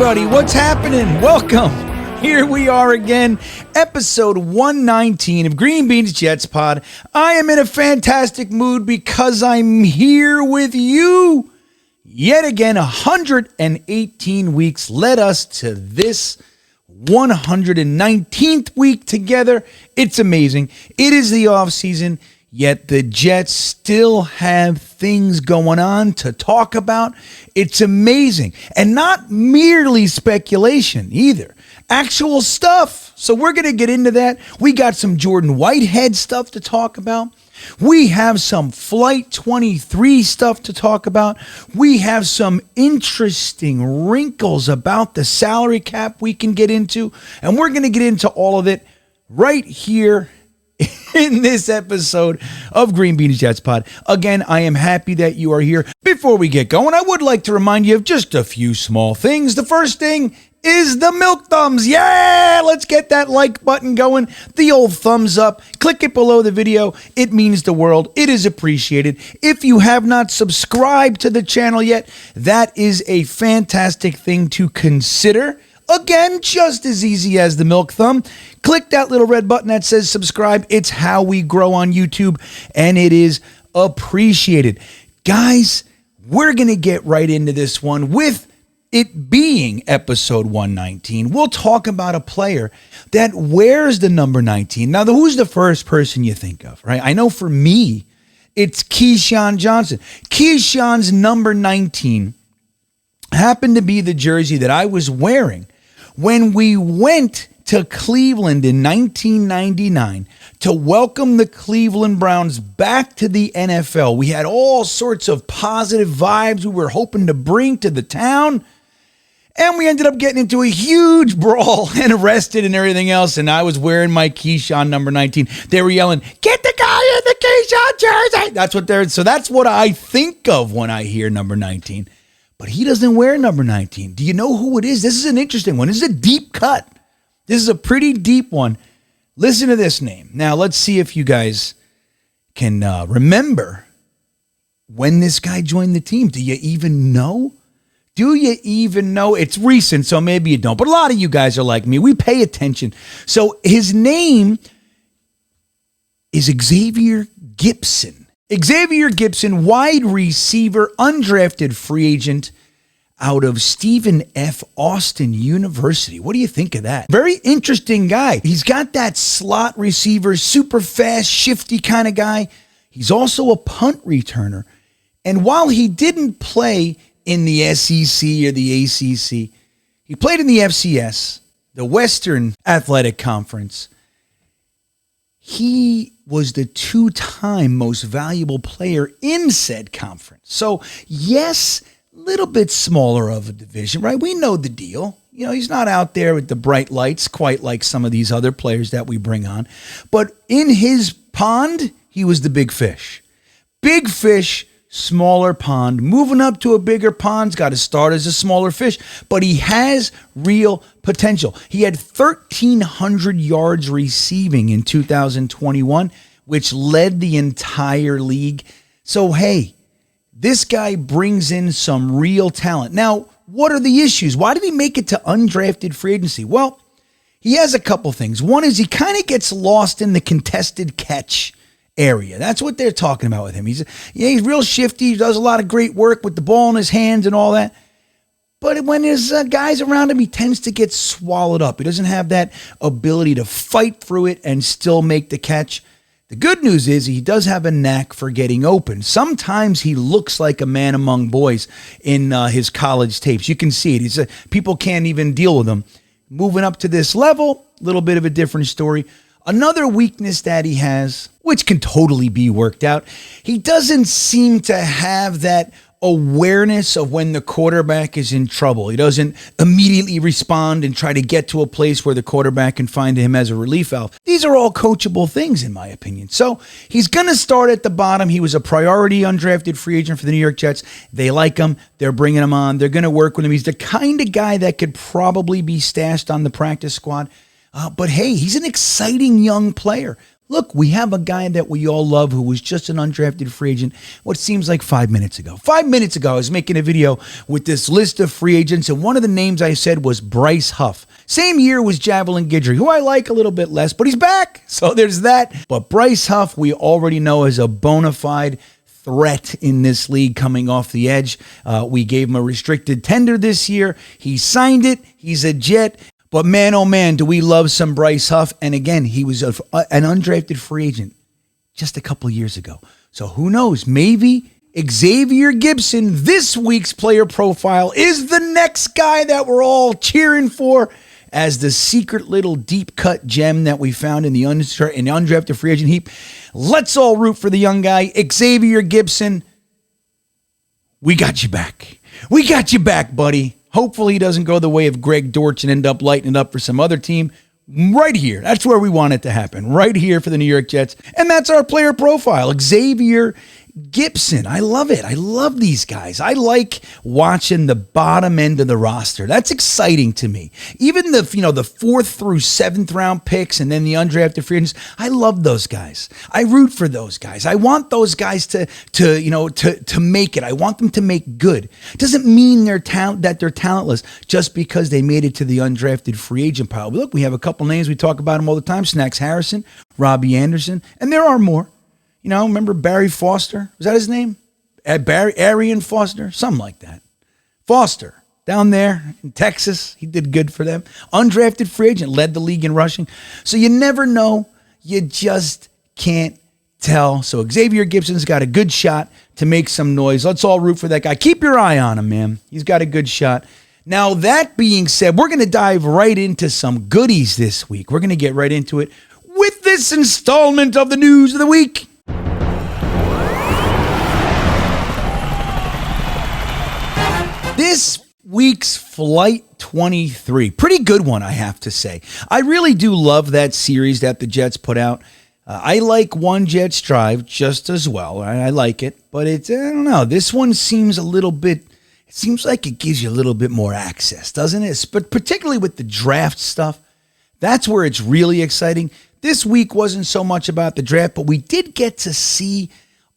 everybody, what's happening? Welcome. Here we are again, episode 119 of GreenBean's Jets Pod. I am in a fantastic mood because I'm here with you. Yet again, 118 weeks led us to this 119th week together. It's amazing. It is the offseason, yet the Jets still have things going on to talk about. It's amazing. And not merely speculation either. Actual stuff. So we're going to get into that. We got some Jordan Whitehead stuff to talk about. We have some Flight 23 stuff to talk about. We have some interesting wrinkles about the salary cap we can get into. And we're going to get into all of it right here in this episode of GreenBean's Jets Pod. Again, I am happy that you are here. Before we get going, I would like to remind you of just a few small things. The first thing is the milk thumbs. Yeah, let's get that like button going. The old thumbs up. Click it below the video. It means the world. It is appreciated. If you have not subscribed to the channel yet, that is a fantastic thing to consider. Again, just as easy as the milk thumb. Click that little red button that says subscribe. It's how we grow on YouTube, and it is appreciated. Guys, we're going to get right into this one with it being episode 119. We'll talk about a player that wears the number 19. Now, who's the first person you think of, right? I know for me, it's Keyshawn Johnson. Keyshawn's number 19 happened to be the jersey that I was wearing when we went to Cleveland in 1999 to welcome the Cleveland Browns back to the NFL. We had all sorts of positive vibes we were hoping to bring to the town. And we ended up getting into a huge brawl and arrested and everything else. And I was wearing my Keyshawn number 19. They were yelling, "Get the guy in the Keyshawn jersey!" That's what they're. So that's what I think of when I hear number 19. But he doesn't wear number 19. Do you know who it is? This is an interesting one. This is a deep cut. This is a pretty deep one. Listen to this name. Now, let's see if you guys can remember when this guy joined the team. Do you even know? Do you even know? It's recent, so maybe you don't. But a lot of you guys are like me. We pay attention. So his name is Xavier Gibson. Xavier Gibson, wide receiver, undrafted free agent out of Stephen F. Austin University. What do you think of that? Very interesting guy. He's got that slot receiver, super fast, shifty kind of guy. He's also a punt returner. And while he didn't play in the SEC or the ACC, he played in the FCS, the Western Athletic Conference. He was the two-time most valuable player in said conference. So, yes, a little bit smaller of a division, right? We know the deal. You know, he's not out there with the bright lights quite like some of these other players that we bring on. But in his pond, he was the big fish. Big fish, smaller pond. Moving up to a bigger pond's got to start as a smaller fish, but he has real potential. He had 1,300 yards receiving in 2021, which led the entire league. So, hey, this guy brings in some real talent. Now, what are the issues? Why did he make it to undrafted free agency? Well, he has a couple things. One is he kind of gets lost in the contested catch area. That's what they're talking about with him. He's real shifty. He does a lot of great work with the ball in his hands and all that. But when there's guys around him, he tends to get swallowed up. He doesn't have that ability to fight through it and still make the catch. The good news is he does have a knack for getting open. Sometimes he looks like a man among boys in his college tapes. You can see it. People can't even deal with him. Moving up to this level, a little bit of a different story. Another weakness that he has, which can totally be worked out, he doesn't seem to have that awareness of when the quarterback is in trouble. He doesn't immediately respond and try to get to a place where the quarterback can find him as a relief valve. These are all coachable things, in my opinion. So he's going to start at the bottom. He was a priority undrafted free agent for the New York Jets. They like him. They're bringing him on. They're going to work with him. He's the kind of guy that could probably be stashed on the practice squad. But hey, he's an exciting young player. look, we have a guy that we all love who was just an undrafted free agent, what seems like 5 minutes ago. 5 minutes ago, I was making a video with this list of free agents, and one of the names I said was Bryce Huff. Same year was Javelin Guidry, who I like a little bit less, but he's back. So there's that. But Bryce Huff, we already know is a bona fide threat in this league coming off the edge. We gave him a restricted tender this year. He signed it. He's a Jet. But man, oh man, do we love some Bryce Huff. And again, he was an undrafted free agent just a couple years ago. So who knows? Maybe Xavier Gibson, this week's player profile, is the next guy that we're all cheering for as the secret little deep cut gem that we found in the undrafted free agent heap. Let's all root for the young guy, Xavier Gibson. We got you back. We got you back, buddy. Hopefully he doesn't go the way of Greg Dortch and end up lighting it up for some other team. Right here. That's where we want it to happen. Right here for the New York Jets. And that's our player profile. Xavier Gibson. I love it. I love these guys. I like watching the bottom end of the roster. That's exciting to me. Even the 4th through 7th round picks and then the undrafted free agents. I love those guys. I root for those guys. I want those guys to make it. I want them to make good. Doesn't mean they're talentless just because they made it to the undrafted free agent pile. Look, we have a couple names. We talk about them all the time. Snacks Harrison, Robbie Anderson, and there are more. Remember Barry Foster? Was that his name? Arian Foster? Something like that. Foster, down there in Texas. He did good for them. Undrafted free agent, led the league in rushing. So you never know. You just can't tell. So Xavier Gibson's got a good shot to make some noise. Let's all root for that guy. Keep your eye on him, man. He's got a good shot. Now, that being said, we're going to dive right into some goodies this week. We're going to get right into it with this installment of the News of the Week. This week's Flight 23, pretty good one, I have to say. I really do love that series that the Jets put out. I like One Jets Drive just as well. I like it, but I don't know. This one seems a little bit, it seems like it gives you a little bit more access, doesn't it? But particularly with the draft stuff, that's where it's really exciting. This week wasn't so much about the draft, but we did get to see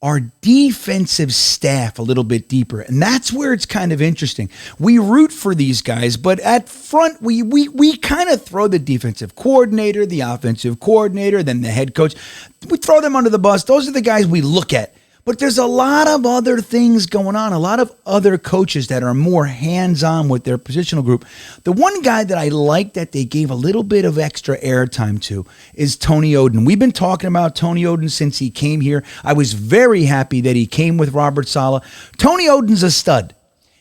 our defensive staff a little bit deeper. And that's where it's kind of interesting. We root for these guys, but at front, we kind of throw the defensive coordinator, the offensive coordinator, then the head coach. We throw them under the bus. Those are the guys we look at. But there's a lot of other things going on, a lot of other coaches that are more hands-on with their positional group. The one guy that I like that they gave a little bit of extra airtime to is Tony Oden. We've been talking about Tony Oden since he came here. I was very happy that he came with Robert Saleh. Tony Oden's a stud.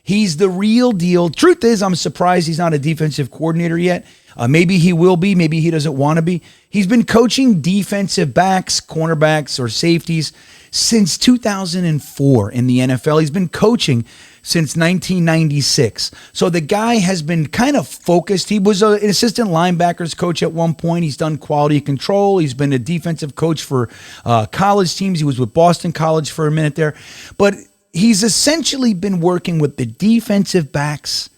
He's the real deal. Truth is, I'm surprised he's not a defensive coordinator yet. Maybe he will be. Maybe he doesn't want to be. He's been coaching defensive backs, cornerbacks, or safeties since 2004 in the NFL. He's been coaching since 1996. So the guy has been kind of focused. He was an assistant linebackers coach at one point. He's done quality control. He's been a defensive coach for college teams. He was with Boston College for a minute there. But he's essentially been working with the defensive backs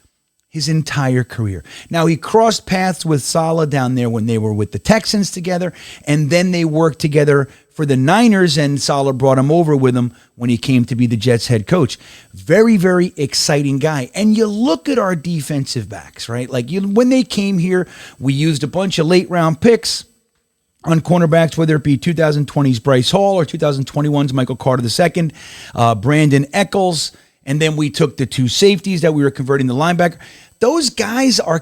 his entire career. Now, he crossed paths with Saleh down there when they were with the Texans together, and then they worked together for the Niners, and Saleh brought him over with him when he came to be the Jets head coach. Very, very exciting guy. And you look at our defensive backs, right? When they came here, we used a bunch of late-round picks on cornerbacks, whether it be 2020's Bryce Hall or 2021's Michael Carter II, Brandon Eccles, and then we took the two safeties that we were converting to linebacker. Those guys are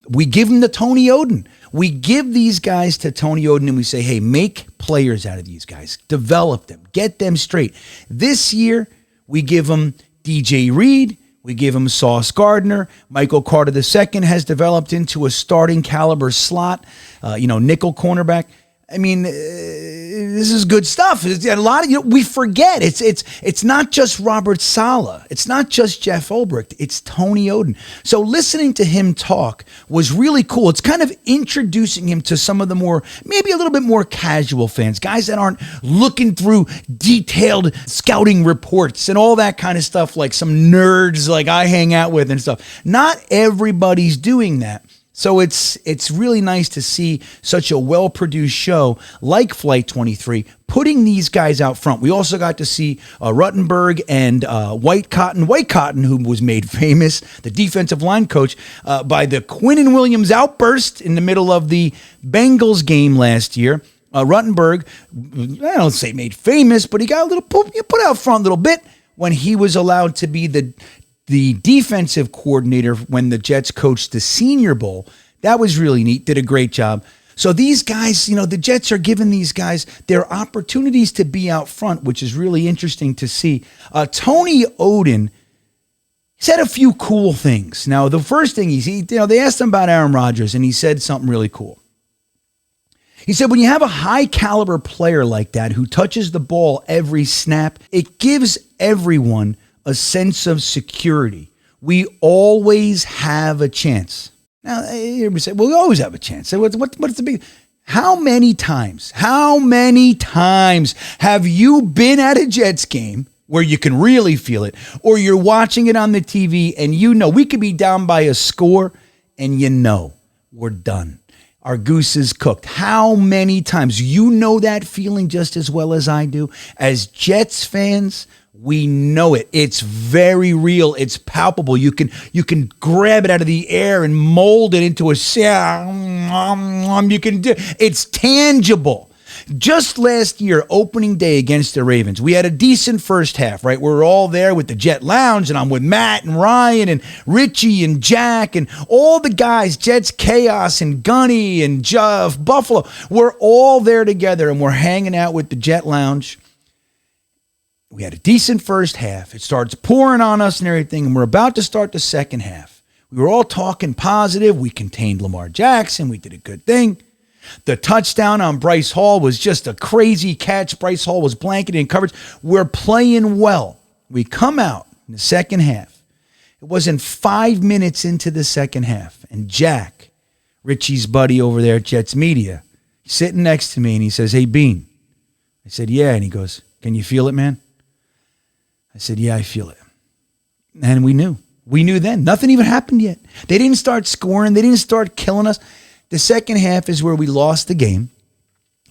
we give them to Tony Oden. We give these guys to Tony Oden and we say, hey, make players out of these guys. Develop them. Get them straight. This year, we give them DJ Reed. We give him Sauce Gardner. Michael Carter II has developed into a starting caliber slot, nickel cornerback. I mean, this is good stuff. It's a lot of we forget. It's not just Robert Saleh. It's not just Jeff Ulbrich. It's Tony Oden. So listening to him talk was really cool. It's kind of introducing him to some of the maybe a little bit more casual fans, guys that aren't looking through detailed scouting reports and all that kind of stuff like some nerds like I hang out with and stuff. Not everybody's doing that. So it's really nice to see such a well-produced show like Flight 23 putting these guys out front. We also got to see Ruttenberg and White Cotton, who was made famous, the defensive line coach, by the Quinnen Williams outburst in the middle of the Bengals game last year. Ruttenberg, I don't say made famous, but he got a little put out front a little bit when he was allowed to be the defensive coordinator when the Jets coached the Senior Bowl. That was really neat. Did a great job. So these guys, the Jets are giving these guys their opportunities to be out front, which is really interesting to see. Tony Oden said a few cool things. Now, the first thing they asked him about Aaron Rodgers, and he said something really cool. He said, when you have a high caliber player like that who touches the ball every snap, it gives everyone a sense of security. We always have a chance. Now, everybody say, well, we always have a chance. So what's the big... How many times have you been at a Jets game where you can really feel it, or you're watching it on the TV and we could be down by a score and we're done. Our goose is cooked. How many times? You know that feeling just as well as I do. As Jets fans, we know it. It's very real. It's palpable. You can grab it out of the air and mold it into a sound. You can do. It's tangible. Just last year, opening day against the Ravens, we had a decent first half, right? We were all there with the Jet Lounge, and I'm with Matt and Ryan and Richie and Jack and all the guys, Jets Chaos and Gunny and Jeff Buffalo. We're all there together, and we're hanging out with the Jet Lounge. We had a decent first half. It starts pouring on us and everything, and we're about to start the second half. We were all talking positive. We contained Lamar Jackson. We did a good thing. The touchdown on Bryce Hall was just a crazy catch. Bryce Hall was blanketed in coverage. We're playing well. We come out in the second half. It wasn't 5 minutes into the second half, and Jack, Richie's buddy over there at Jets Media, he's sitting next to me, and he says, "Hey, Bean." I said, "Yeah." And he goes, "Can you feel it, man?" I said, "Yeah, I feel it." And we knew. We knew then. Nothing even happened yet. They didn't start scoring. They didn't start killing us. The second half is where we lost the game,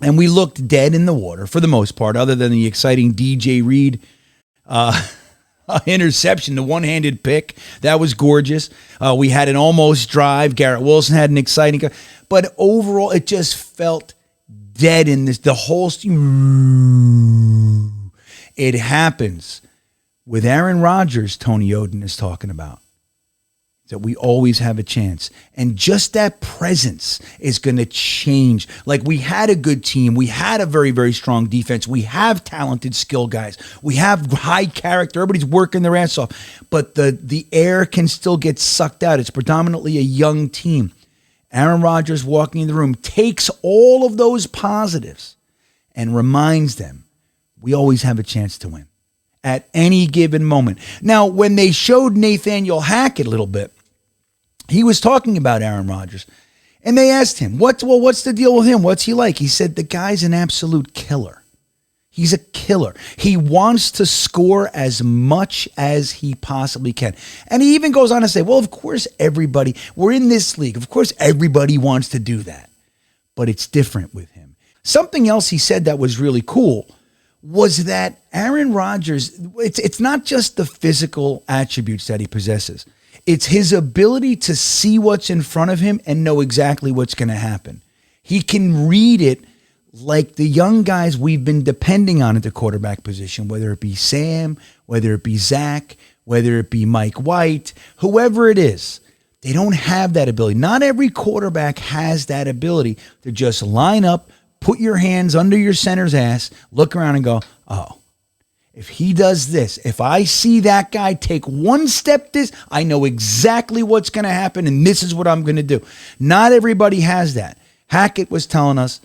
and we looked dead in the water for the most part, other than the exciting DJ Reed interception, the one-handed pick. That was gorgeous. We had an almost drive. Garrett Wilson had an exciting... But overall, it just felt dead in this. The whole... It happens with Aaron Rodgers, Tony Oden is talking about. That we always have a chance. And just that presence is going to change. Like, we had a good team. We had a very, very strong defense. We have talented skill guys. We have high character. Everybody's working their ass off. But the air can still get sucked out. It's predominantly a young team. Aaron Rodgers walking in the room takes all of those positives and reminds them we always have a chance to win at any given moment. Now, when they showed Nathaniel Hackett a little bit, he was talking about Aaron Rodgers, and they asked him, what's the deal with him? What's he like? He said, the guy's an absolute killer. He's a killer. He wants to score as much as he possibly can. And he even goes on to say, well, of course, we're in this league. Of course, everybody wants to do that. But it's different with him. Something else he said that was really cool was that Aaron Rodgers, it's not just the physical attributes that he possesses. It's his ability to see what's in front of him and know exactly what's going to happen. He can read it like the young guys we've been depending on at the quarterback position, whether it be Sam, whether it be Zach, whether it be Mike White, whoever it is. They don't have that ability. Not every quarterback has that ability to just line up, put your hands under your center's ass, look around and go, oh, if he does this, if I see that guy take one step I know exactly what's going to happen, and this is what I'm going to do. Not everybody has that. Hackett was telling us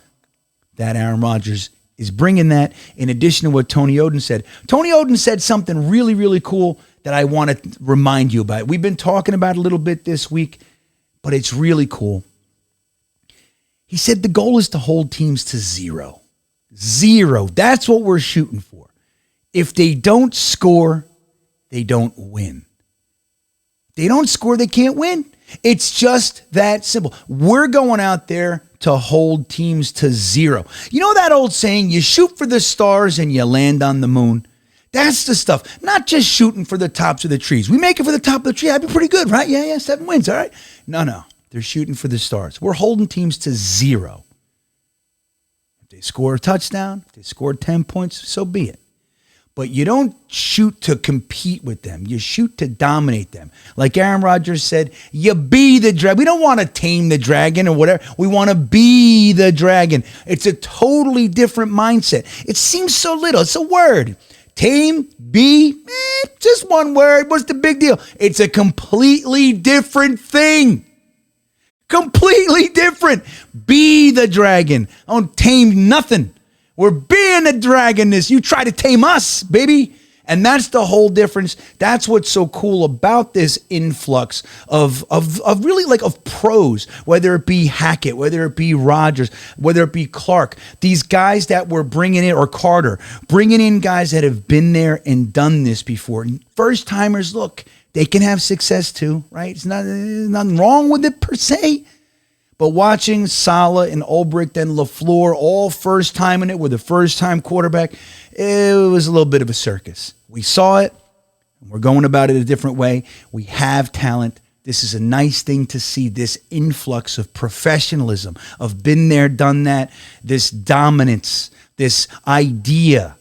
that Aaron Rodgers is bringing that, in addition to what Tony Oden said. Tony Oden said something really, really cool that I want to remind you about. We've been talking about it a little bit this week, but it's really cool. He said the goal is to hold teams to 0. 0. That's what we're shooting for. If they don't score, they don't win. They don't score, they can't win. It's just that simple. We're going out there to hold teams to zero. You know that old saying, you shoot for the stars and you land on the moon? That's the stuff. Not just shooting for the tops of the trees. We make it for the top of the tree. That'd be pretty good, right? Yeah, 7 wins, all right? No. They're shooting for the stars. We're holding teams to zero. If they score a touchdown, if they score 10 points, so be it. But you don't shoot to compete with them. You shoot to dominate them. Like Aaron Rodgers said, you be the dragon. We don't want to tame the dragon or whatever. We want to be the dragon. It's a totally different mindset. It seems so little. It's a word. Tame, be, just one word. What's the big deal? It's a completely different thing. Completely different. Be the dragon. I don't tame nothing. We're being a dragon. You try to tame us, baby. And that's the whole difference. That's what's so cool about this influx of really like of pros, whether it be Hackett, whether it be Rodgers, whether it be Clark, these guys that we're bringing in, or Carter, bringing in guys that have been there and done this before. First timers, look, they can have success too, right? It's nothing wrong with it per se. But watching Saleh and Ulbrich and LaFleur all first time in it with a first time quarterback, it was a little bit of a circus. We saw it, and we're going about it a different way. We have talent. This is a nice thing to see, this influx of professionalism, of been there, done that, this dominance, this idea.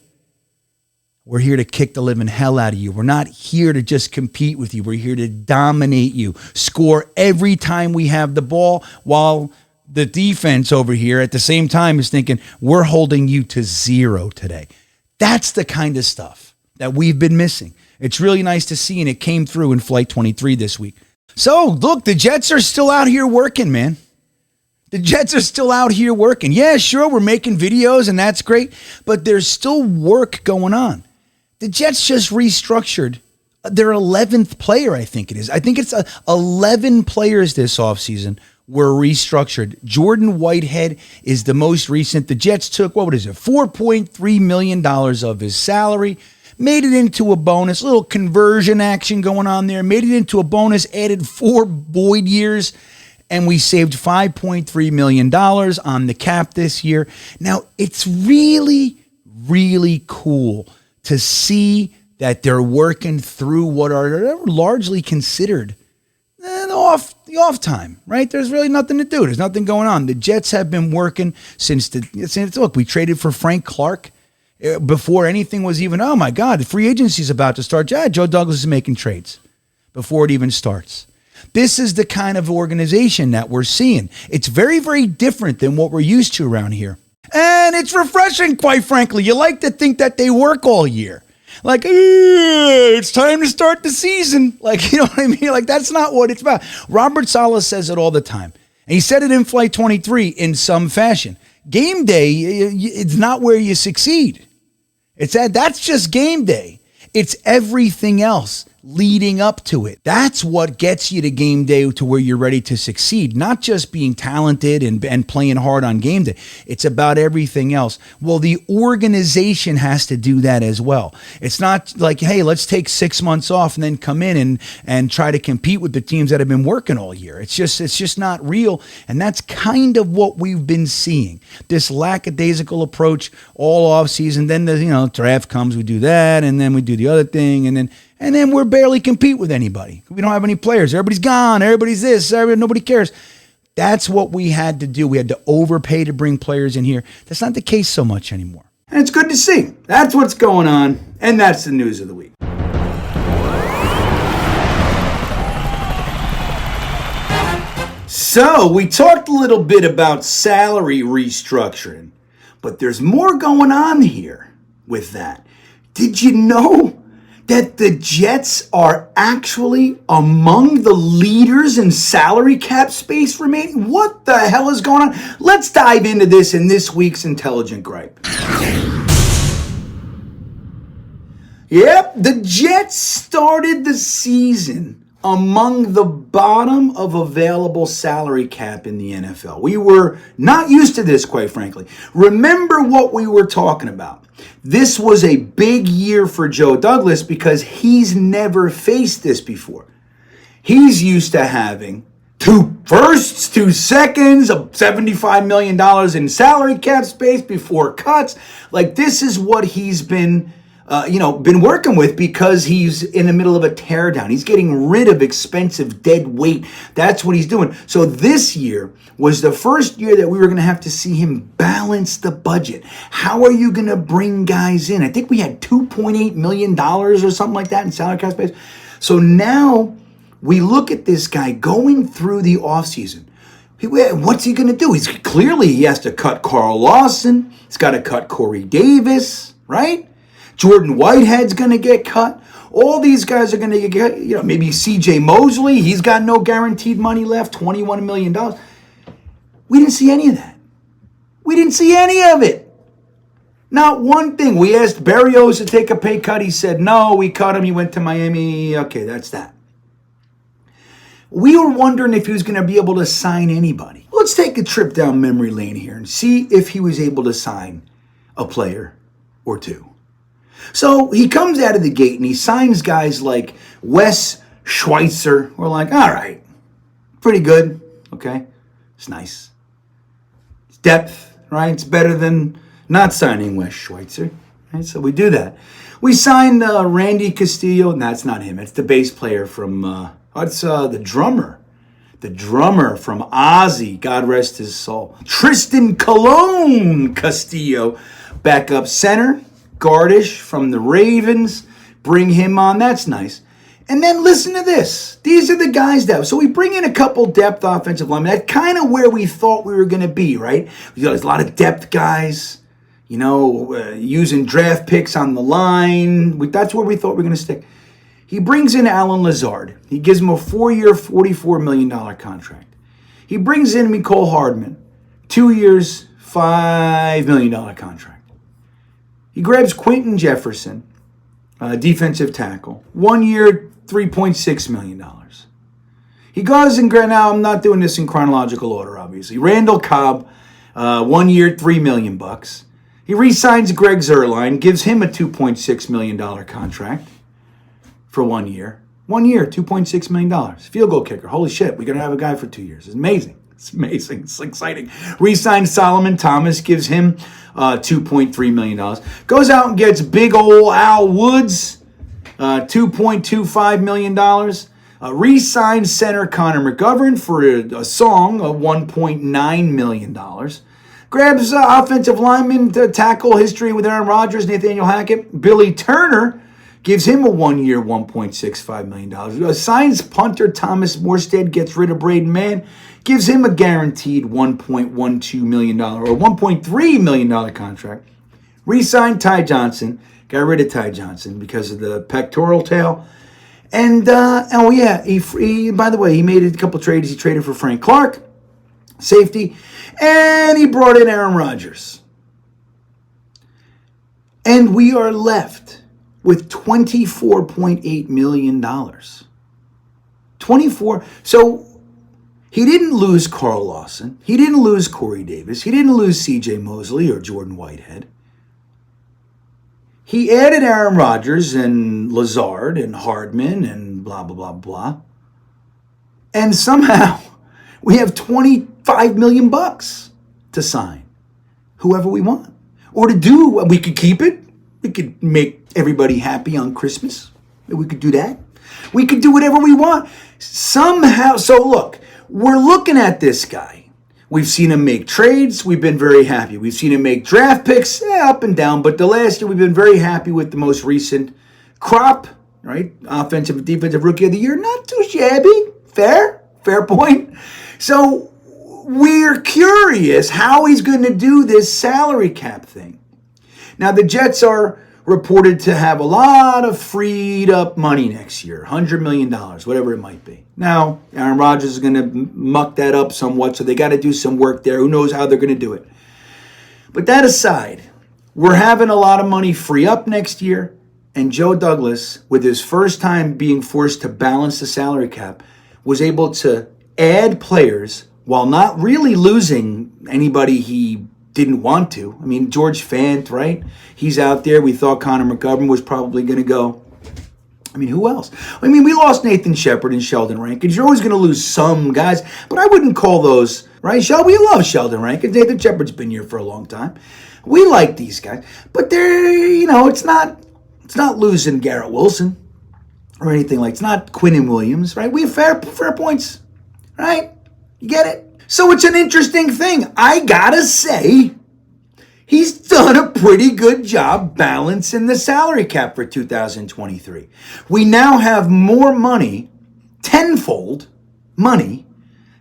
We're here to kick the living hell out of you. We're not here to just compete with you. We're here to dominate you, score every time we have the ball, while the defense over here at the same time is thinking, we're holding you to zero today. That's the kind of stuff that we've been missing. It's really nice to see, and it came through in Flight 23 this week. So, look, the Jets are still out here working, man. The Jets are still out here working. Yeah, sure, we're making videos, and that's great, but there's still work going on. The Jets just restructured their 11th player, I think it is. I think it's 11 players this offseason were restructured. Jordan Whitehead is the most recent. The Jets took, $4.3 million of his salary, made it into a bonus, a little conversion action going on there, made it into a bonus, added 4 Boyd years, and we saved $5.3 million on the cap this year. Now, it's really, really cool to see that they're working through what are largely considered the off time, right? There's really nothing to do. There's nothing going on. The Jets have been working since look, we traded for Frank Clark before anything was even, oh my God, the free agency's about to start. Yeah, Joe Douglas is making trades before it even starts. This is the kind of organization that we're seeing. It's very, very different than what we're used to around here. And it's refreshing, quite frankly. You like to think that they work all year. Like, it's time to start the season. Like, you know what I mean? Like, that's not what it's about. Robert Saleh says it all the time. And he said it in Flight 23 in some fashion. Game day, it's not where you succeed. That's just game day. It's everything else leading up to it. That's what gets you to game day, to where you're ready to succeed. Not just being talented and playing hard on game day. It's about everything else. Well, the organization has to do that as well. It's not like, hey, let's take 6 months off and then come in and try to compete with the teams that have been working all year. It's just not real. And that's kind of what we've been seeing. This lackadaisical approach all off season. Then the draft comes, we do that, and then we do the other thing, and then we're barely compete with anybody. We don't have any players. Everybody's gone. Everybody's this. Nobody cares. That's what we had to do. We had to overpay to bring players in here. That's not the case so much anymore. And it's good to see. That's what's going on. And that's the news of the week. So we talked a little bit about salary restructuring, but there's more going on here with that. Did you know that the Jets are actually among the leaders in salary cap space remaining? What the hell is going on? Let's dive into this in this week's Intelligent Gripe. Yep, the Jets started the season among the bottom of available salary cap in the NFL. We were not used to this, quite frankly. Remember what we were talking about. This was a big year for Joe Douglas because he's never faced this before. He's used to having 2 firsts, 2 seconds, $75 million in salary cap space before cuts. Like, this is what he's been working with, because he's in the middle of a teardown. He's getting rid of expensive dead weight. That's what he's doing. So this year was the first year that we were going to have to see him balance the budget. How are you going to bring guys in? I think we had $2.8 million or something like that in salary cap space. So now we look at this guy going through the offseason. What's he going to do? He has to cut Carl Lawson. He's got to cut Corey Davis, right? Jordan Whitehead's going to get cut. All these guys are going to get cut. Maybe CJ Mosley. He's got no guaranteed money left, $21 million. We didn't see any of that. We didn't see any of it. Not one thing. We asked Berrios to take a pay cut. He said no. We cut him. He went to Miami. Okay, that's that. We were wondering if he was going to be able to sign anybody. Let's take a trip down memory lane here and see if he was able to sign a player or two. So he comes out of the gate and he signs guys like Wes Schweitzer. We're like, all right, pretty good. Okay, it's nice. It's depth, right? It's better than not signing Wes Schweitzer. Right? So we do that. We signed Randy Castillo. No, it's not him. It's the bass player from, the drummer. The drummer from Ozzy, God rest his soul. Tristan Colon Castillo, backup center. Gardish from the Ravens, bring him on. That's nice. And then listen to this. These are the guys that, so we bring in a couple depth offensive linemen. That's kind of where we thought we were going to be, right? We got a lot of depth guys, using draft picks on the line. That's where we thought we were going to stick. He brings in Alan Lazard. He gives him a 4-year, $44 million contract. He brings in Mecole Hardman, 2 years, $5 million contract. He grabs Quentin Jefferson, defensive tackle, 1 year, $3.6 million. He goes and now I'm not doing this in chronological order, obviously. Randall Cobb, 1 year, $3 million. He re-signs Greg Zuerlein, gives him a $2.6 million contract for 1 year. 1 year, $2.6 million. Field goal kicker. Holy shit, we're going to have a guy for 2 years. It's amazing. It's amazing. It's exciting. Re-signs Solomon Thomas, gives him $2.3 million. Goes out and gets big old Al Woods, $2.25 million. Re-signs center Connor McGovern for a song of $1.9 million. Grabs offensive lineman to tackle history with Aaron Rodgers, Nathaniel Hackett. Billy Turner gives him a 1 year, $1.65 million. Signs punter Thomas Morstead, gets rid of Braden Mann, gives him a guaranteed $1.12 million or $1.3 million contract. Re-signed Ty Johnson, got rid of Ty Johnson because of the pectoral tail. And, he by the way, he made a couple trades. He traded for Frank Clark, safety, and he brought in Aaron Rodgers. And we are left with $24.8 million. 24. So he didn't lose Carl Lawson. He didn't lose Corey Davis. He didn't lose CJ Mosley or Jordan Whitehead. He added Aaron Rodgers and Lazard and Hardman and blah, blah, blah, blah. And somehow we have $25 million to sign whoever we want. Or to do, we could keep it. We could make everybody happy on Christmas. We could do that. We could do whatever we want. Somehow, so look, we're looking at this guy. We've seen him make trades. We've been very happy. We've seen him make draft picks, up and down. But the last year, we've been very happy with the most recent crop, right? Offensive and defensive rookie of the year. Not too shabby. Fair point. So we're curious how he's going to do this salary cap thing. Now, the Jets are reported to have a lot of freed up money next year, $100 million, whatever it might be. Now, Aaron Rodgers is going to muck that up somewhat, so they got to do some work there. Who knows how they're going to do it? But that aside, we're having a lot of money free up next year, and Joe Douglas, with his first time being forced to balance the salary cap, was able to add players while not really losing anybody he didn't want to. I mean, George Fant, right? He's out there. We thought Connor McGovern was probably going to go. I mean, who else? I mean, we lost Nathan Shepard and Sheldon Rankins. You're always going to lose some guys, but I wouldn't call those, right? We love Sheldon Rankins. Nathan Shepard's been here for a long time. We like these guys, but they're, it's not losing Garrett Wilson or anything like. It's not Quinnen Williams, right? We have fair points, right? You get it? So it's an interesting thing. I gotta say, he's done a pretty good job balancing the salary cap for 2023. We now have more money, tenfold money,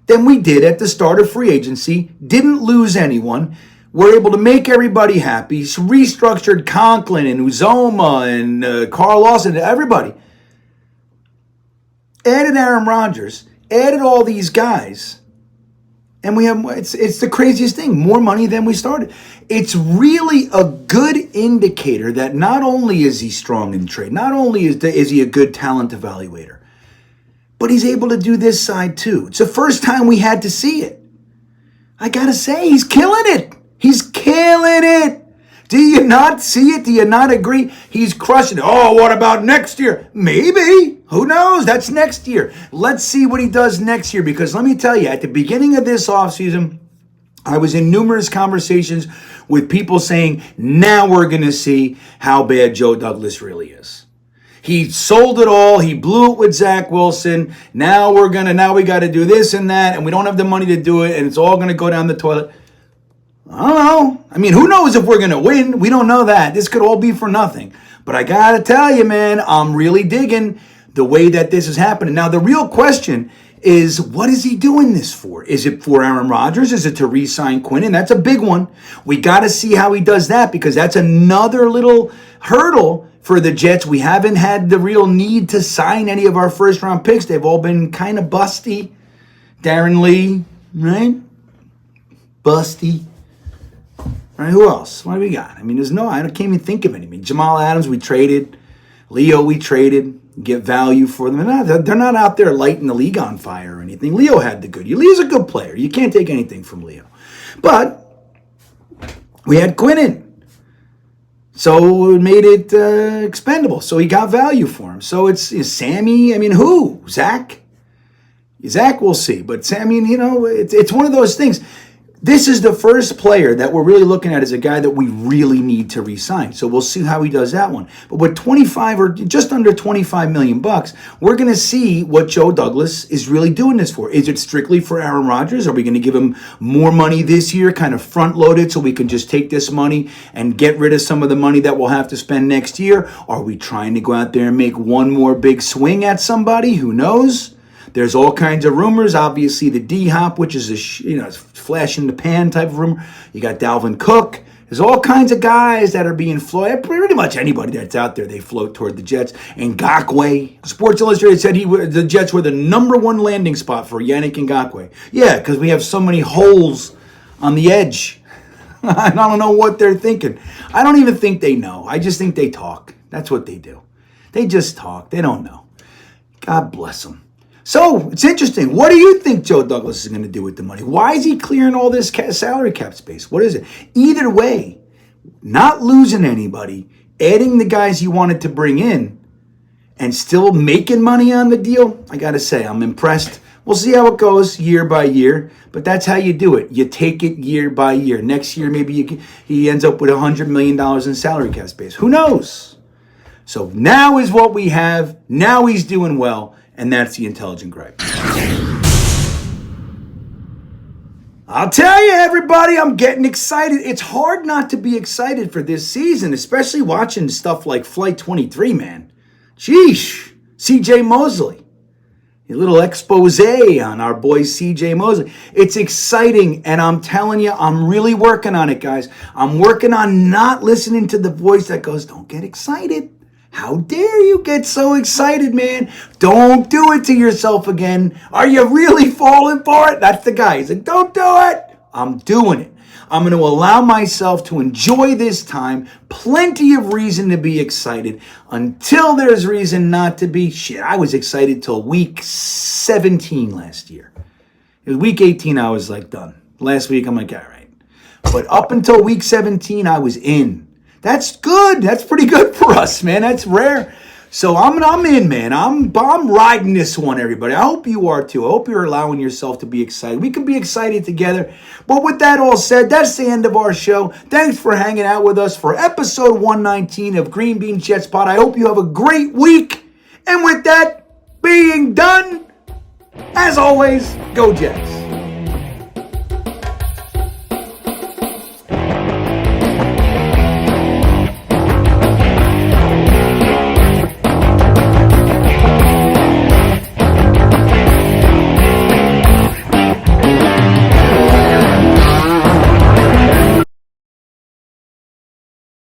than we did at the start of free agency. Didn't lose anyone. We're able to make everybody happy. Restructured Conklin and Uzoma and Carl Lawson, everybody. Added Aaron Rodgers. Added all these guys. And we have, it's the craziest thing, more money than we started. It's really a good indicator that not only is he strong in trade, not only is he a good talent evaluator, but he's able to do this side too. It's the first time we had to see it. I gotta say, he's killing it. He's killing it. Do you not see it? Do you not agree? He's crushing it. Oh, what about next year? Maybe. Who knows? That's next year. Let's see what he does next year, because let me tell you, at the beginning of this offseason, I was in numerous conversations with people saying, now we're going to see how bad Joe Douglas really is. He sold it all. He blew it with Zach Wilson. Now we got to do this and that, and we don't have the money to do it, and it's all going to go down the toilet. I don't know. I mean, who knows if we're going to win? We don't know that. This could all be for nothing. But I got to tell you, man, I'm really digging the way that this is happening. Now, the real question is, what is he doing this for? Is it for Aaron Rodgers? Is it to re-sign Quinnen? That's a big one. We got to see how he does that, because that's another little hurdle for the Jets. We haven't had the real need to sign any of our first-round picks. They've all been kind of busty. Darren Lee, right? Busty. Right, who else? What do we got? I mean, I can't even think of any. Jamal Adams, we traded. Leo, we traded. Get value for them. They're not out there lighting the league on fire or anything. Leo had the good. Leo's a good player. You can't take anything from Leo. But we had Quinnen. So it made it expendable. So he got value for him. So it's Sammy. I mean, who? Zach? Zach, we'll see. But Sammy, it's one of those things. This is the first player that we're really looking at as a guy that we really need to re-sign. So we'll see how he does that one. But with 25 or just under 25 million bucks, we're going to see what Joe Douglas is really doing this for. Is it strictly for Aaron Rodgers? Are we going to give him more money this year, kind of front loaded, so we can just take this money and get rid of some of the money that we'll have to spend next year? Are we trying to go out there and make one more big swing at somebody? Who knows? There's all kinds of rumors. Obviously, the D-Hop, which is a flash in the pan type of rumor. You got Dalvin Cook. There's all kinds of guys that are being floated. Pretty much anybody that's out there, they float toward the Jets. Ngakoue. Sports Illustrated said the Jets were the number one landing spot for Yannick Ngakoue. Yeah, because we have so many holes on the edge. I don't know what they're thinking. I don't even think they know. I just think they talk. That's what they do. They just talk. They don't know. God bless them. So, it's interesting. What do you think Joe Douglas is going to do with the money? Why is he clearing all this salary cap space? What is it? Either way, not losing anybody, adding the guys you wanted to bring in, and still making money on the deal, I got to say, I'm impressed. We'll see how it goes year by year, but that's how you do it. You take it year by year. Next year, maybe he ends up with $100 million in salary cap space. Who knows? So now is what we have. Now he's doing well. And that's the intelligent gripe. I'll tell you, everybody, I'm getting excited. It's hard not to be excited for this season, especially watching stuff like Flight 23, man. Sheesh. CJ Mosley. A little expose on our boy CJ Mosley. It's exciting, and I'm telling you, I'm really working on it, guys. I'm working on not listening to the voice that goes, don't get excited. How dare you get so excited, man? Don't do it to yourself again. Are you really falling for it? That's the guy. He's like, don't do it. I'm doing it. I'm going to allow myself to enjoy this time. Plenty of reason to be excited until there's reason not to be. Shit, I was excited till week 17 last year. It was week 18, I was like done. Last week, I'm like, all right. But up until week 17, I was in. That's good. That's pretty good for us, man. That's rare. So I'm in, man. I'm riding this one, everybody. I hope you are too. I hope you're allowing yourself to be excited. We can be excited together. But with that all said, that's the end of our show. Thanks for hanging out with us for episode 119 of GreenBean's Jets Pod. I hope you have a great week. And with that being done, as always, go Jets.